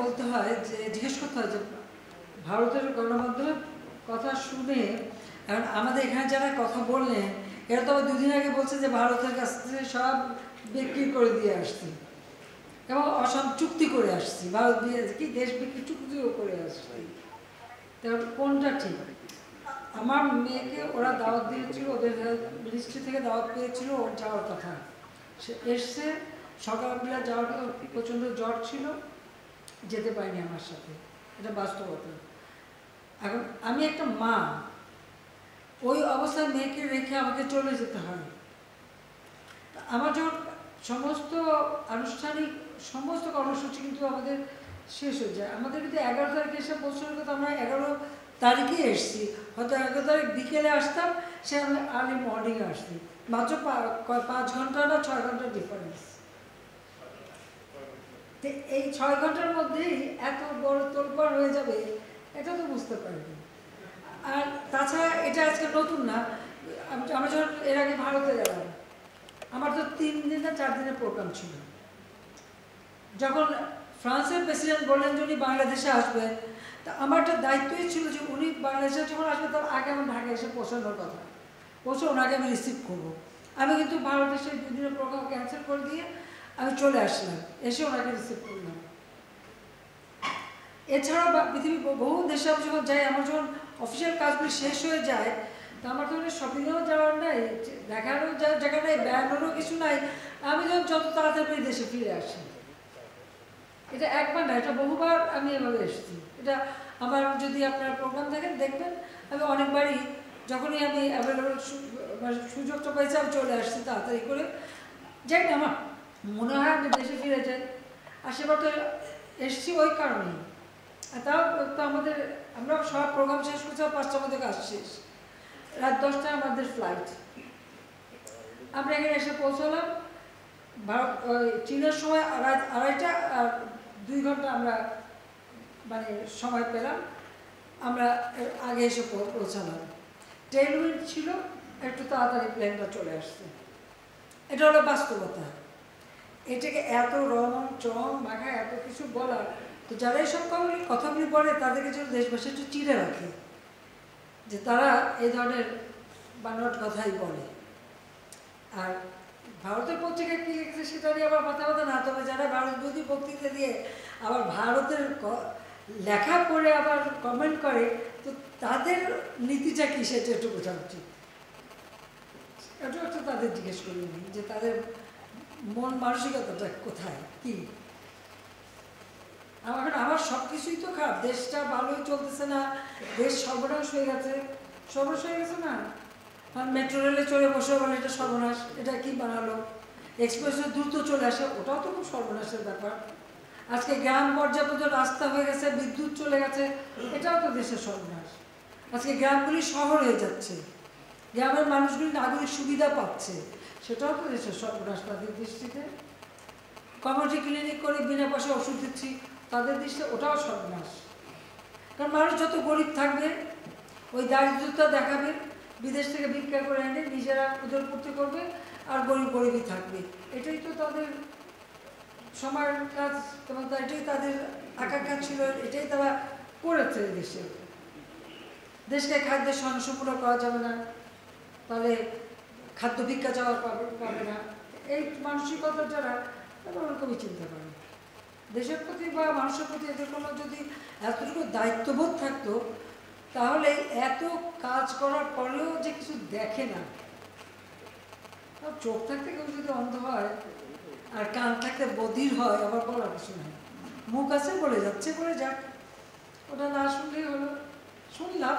বলতে হয় যে জিজ্ঞেস করতে হয় যে ভারতের গণমাধ্যমের কথা শুনে, কারণ আমাদের এখানে যারা কথা বললেন এরা তো আবার দুদিন আগে বলছে যে ভারতের কাছ থেকে সব বিক্রি করে দিয়ে আসছি এবং অসম চুক্তি করে আসছি, ভারত দিয়ে কি দেশ বিক্রি চুক্তিও করে আসছি। কোনটা ঠিক? আমার মেয়েকে ওরা দাওয়াত দিয়েছিল, ওদের মিনিস্ট্রি থেকে দাওয়াত পেয়েছিল, ওর যাওয়ার কথা। সে এসছে, সকালবেলা যাওয়ার প্রচণ্ড জ্বর ছিল, যেতে পারিনি আমার সাথে, এটা বাস্তবতা। এখন আমি একটা মা, ওই অবস্থায় মেয়েকে রেখে আমাকে চলে যেতে হয়। আমার যখন সমস্ত আনুষ্ঠানিক সমস্ত কর্মসূচি কিন্তু আমাদের শেষ হয়ে যায়। আমাদের কিন্তু 11 তারিখে এসে পৌঁছানোর কথা, আমরা 11 তারিখে এসেছি, হয়তো 11 তারিখ বিকেলে আসতাম, সে আমি আর্লি মর্নিংয়ে আসছি, মাত্র 5 ঘন্টা না 6 ঘন্টার ডিফারেন্স। তো এই 6 ঘন্টার মধ্যেই এত বড় তোলপাড় হয়ে যাবে, এটা তো বুঝতে পারিনি। আর তাছাড়া এটা আজকে নতুন না, আমরা যখন এর আগে ভারতে গেলাম, আমার তো 3 দিন না 4 দিনের প্রোগ্রাম ছিল। যখন ফ্রান্সের প্রেসিডেন্ট বললেন যে উনি বাংলাদেশে আসবেন, তা আমার একটা দায়িত্বই ছিল যে উনি বাংলাদেশে যখন আসবেন তার আগে আমার ঢাকায় এসে পৌঁছানোর কথা, পৌঁছে ওনাকে আমি রিসিভ করবো। আমি কিন্তু ভারতের সেই 2 দিনের প্রোগ্রাম ক্যান্সেল করে দিয়ে আমি চলে আসলাম, এসে ওনাকে রিসিভ করলাম। এছাড়াও পৃথিবীর বহু দেশে আমি যখন যাই, আমার যখন অফিসিয়াল কাজগুলি শেষ হয়ে যায়, তা আমার তো শপিংয়েও যাওয়ার নাই, দেখারও জায়গা নেই, বেড়ানোরও কিছু নাই, আমি যত তাড়াতাড়ি দেশে ফিরে আসি। এটা একবার না, এটা বহুবার আমি এভাবে এসেছি। এটা আমার, যদি আপনার প্রোগ্রাম দেখেন দেখবেন, আমি অনেকবারই যখনই আমি অ্যাভেলেবল সুযোগটা পাইছি আমি চলে আসছি তাড়াতাড়ি করে। যাই না, আমার মনে হয় আমি দেশে ফিরে যাই। আর সেবার তো এসছি ওই কারণেই। তাও তো আমাদের, আমরা সব প্রোগ্রাম শেষ করছি 5টার মধ্যে কাজ শেষ, রাত 10টায় আমাদের ফ্লাইট। আমরা এখানে এসে পৌঁছলাম চীনের সময় রাত 2:30, আর 2 ঘন্টা আমরা মানে সময় পেলাম, আমরা আগে এসে পৌঁছালাম। টেইলউইন্ড ছিল, একটু তাড়াতাড়ি প্লেনটা চলে আসছে। এটা হলো বাস্তবতা। এটাকে এত রং চং মাখা এত কিছু বলা, তো যারা এইসব কথাগুলি বলে তাদেরকে যেন দেশবাসী একটু চিড়ে রাখে যে তারা এই ধরনের বানোয়াট কথাই বলে। আর ভারতের পত্রিকায় কী লিখছে সেটা নিয়ে আবার মাথা ব্যথা না, তবে যারা ভারত বিরোধী বক্তৃতা দিয়ে আবার ভারতের লেখা পড়ে আবার কমেন্ট করে, তো তাদের নীতিটা কী সেটা একটু বোঝা উচিত। একটু তাদের জিজ্ঞেস করি যে তাদের মন মানসিকতাটা কোথায়, কি। আমার সব কিছুই তো খারাপ, দেশটা ভালোই চলতেছে না, দেশ সর্বনাশ হয়ে গেছে। সর্বনাশ হয়ে গেছে না, আর মেট্রো রেলে চড়ে বসে বলে এটা সর্বনাশ, এটা কি বানালো। এক্সপ্রেসে দ্রুত চলে আসে, ওটাও তো খুব সর্বনাশের ব্যাপার। আজকে গ্রাম পর্যায়ে পর্যন্ত রাস্তা হয়ে গেছে, বিদ্যুৎ চলে গেছে, এটাও তো দেশের সর্বনাশ। আজকে গ্রামগুলি শহর হয়ে যাচ্ছে, গ্রামের মানুষগুলি নাগরিক সুবিধা পাচ্ছে, সেটাও তো দেশের সর্বনাশ তাদের দৃষ্টিতে। কমিউনিটি ক্লিনিক করে বিনা পয়সায় ওষুধ দিচ্ছি, তাদের দৃষ্টিতে ওটাও সর্বনাশ। কারণ মানুষ যত গরিব থাকবে, ওই দারিদ্রতা দেখাবে, বিদেশ থেকে ভিক্ষা করে এনে নিজেরা উদরপূর্তি করবে, আর গরিবই থাকবে। এটাই তো তাদের সময়ের কাজ, এবং এটাই তাদের আকাঙ্ক্ষা ছিল, এটাই তারা করেছে। দেশকে খাদ্যের স্বয়ংসম্পূর্ণ করা যাবে না, তাহলে খাদ্য ভিক্ষা চাওয়া পাবে না। এই মানসিকতা যারা, তারা ওরকমই চিন্তা করে। দেশের প্রতি বা মানুষের প্রতি এদের কোনো যদি এতটুকু দায়িত্ববোধ থাকতো, তাহলে এত কাজ করার পরেও যে কিছু দেখে না। চোখ থাকতে কেউ যদি অন্ধ হয়, আর কান থাকতে বধির হয়, আবার বলার কিছু নেই। মুখ আছে বলে যাচ্ছে, বলে যাক, ওটা না শুনলেই হলো। শুনলাম।